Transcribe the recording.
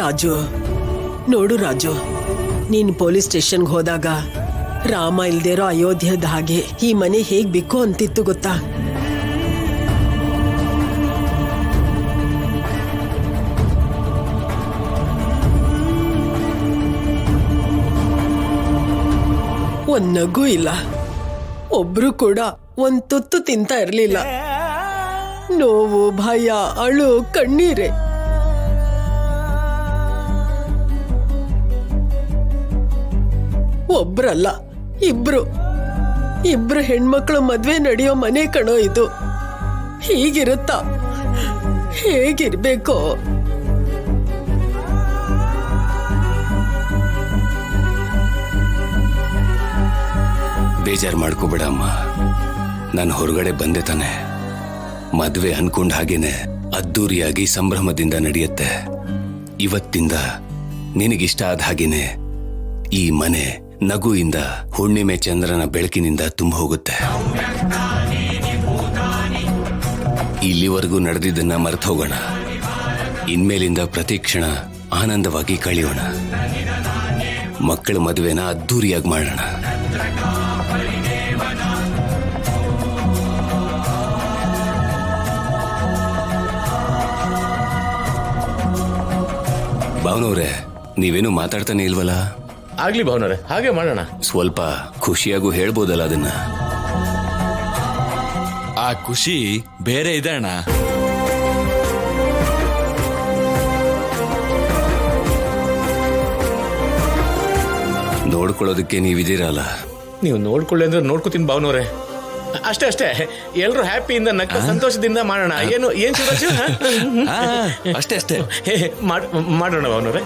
ರಾಜು, ನೋಡು ರಾಜು, ನೀನು ಪೊಲೀಸ್ ಸ್ಟೇಷನ್ಗೆ ಹೋದಾಗ ರಾಮ ಇಲ್ದೇರೋ ಅಯೋಧ್ಯದ ಹಾಗೆ ಈ ಮನೆ ಹೇಗ್ ಬಿಕ್ಕೋ ಅಂತಿತ್ತು ಗೊತ್ತಾ? ಒಂದ್ ನಗು ಇಲ್ಲ, ಒಬ್ರು ಕೂಡ ಒಂದ್ ತುತ್ತು ತಿಂತ ಇರ್ಲಿಲ್ಲ. ನೋವು, ಭಯ, ಅಳು, ಕಣ್ಣೀರೇ. ಒಬ್ರಲ್ಲ, ಇಬ್ರು ಹೆಣ್ಮಕ್ಳು ಮದ್ವೆ ನಡೆಯೋ ಮನೆ ಕಣೋ ಇದು. ಹೀಗಿರುತ್ತಾ? ಹೇಗಿರ್ಬೇಕೋ? ಬೇಜಾರು ಮಾಡ್ಕೋಬೇಡ ಅಮ್ಮ, ನಾನು ಹೊರಗಡೆ ಬಂದೆ ತಾನೆ. ಮದ್ವೆ ಅನ್ಕೊಂಡ ಹಾಗೇನೆ ಅದ್ದೂರಿಯಾಗಿ ಸಂಭ್ರಮದಿಂದ ನಡೆಯುತ್ತೆ. ಇವತ್ತಿಂದ ನಿನಗಿಷ್ಟ ಆದ ಹಾಗೇನೆ ಈ ಮನೆ ನಗುವಿಂದ, ಹುಣ್ಣಿಮೆ ಚಂದ್ರನ ಬೆಳಕಿನಿಂದ ತುಂಬ ಹೋಗುತ್ತೆ. ಇಲ್ಲಿವರೆಗೂ ನಡೆದಿದ್ದನ್ನ ಮರೆತು ಹೋಗೋಣ. ಇನ್ಮೇಲಿಂದ ಪ್ರತಿ ಕ್ಷಣ ಆನಂದವಾಗಿ ಕಳೆಯೋಣ. ಮಕ್ಕಳ ಮದುವೆನ ಅದ್ದೂರಿಯಾಗಿ ಮಾಡೋಣ. ಭಾವನವ್ರೆ, ನೀವೇನು ಮಾತಾಡ್ತಾನೆ ಇಲ್ವಲ್ಲ? ಆಗ್ಲಿ ಭಾವನವ್ರೆ, ಹಾಗೆ ಮಾಡೋಣ. ಸ್ವಲ್ಪ ಖುಷಿಯಾಗೂ ಹೇಳ್ಬೋದಲ್ಲ ಅದನ್ನ? ಆ ಖುಷಿ ಬೇರೆ ಇದೆ ಅಣ್ಣ. ನೋಡ್ಕೊಳ್ಳೋದಕ್ಕೆ ನೀವಿದ್ದೀರಲ್ಲ. ನೀವು ನೋಡ್ಕೊಳ್ಳಿ ಅಂದ್ರೆ ನೋಡ್ಕೋತೀನಿ ಭಾವನವ್ರೆ. ಅಷ್ಟೇ ಎಲ್ರು ಹ್ಯಾಪಿಯಿಂದ ನಕ್ಕ ಸಂತೋಷದಿಂದ ಮಾಡೋಣ. ಏನ್ ಅಷ್ಟೇ ಮಾಡೋಣ ಭಾವನವ್ರೆ.